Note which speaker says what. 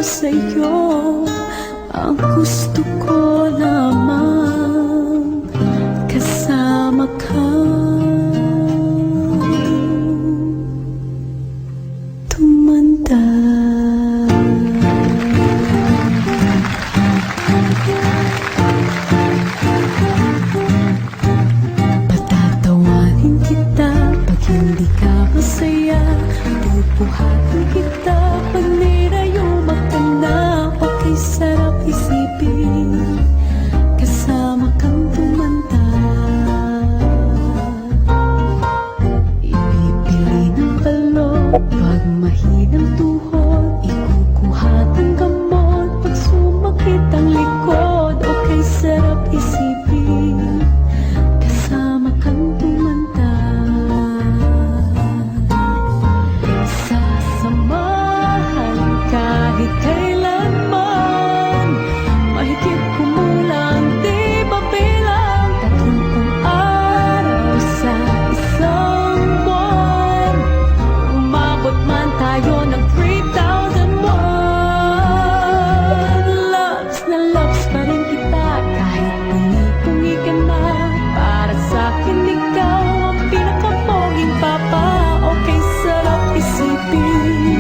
Speaker 1: sa'yo. Ang gusto ko lamang kasama ka. Tumanda. Patatawanin kita pag hindi ka masaya. Bubuhatin kita pag nirayuma ka na. Okay, sarap isipin kasama kang tumanda. Ipipili ng balon pag mahinang tuhod. Ikukuhat ang gamot pag sumakit ang likod. Okay, sarap isipin kasama kang tumanda. Sasamahan kahit kailanman, mahigit kumulang di mabilang. 30 araw sa isang buwan, umabot man tayo ng 3,001. Loves na loves pa rin kita kahit pungi-pungi ka na. Para sa'kin ikaw ang pinakamoging papa. Okay, sarap isipin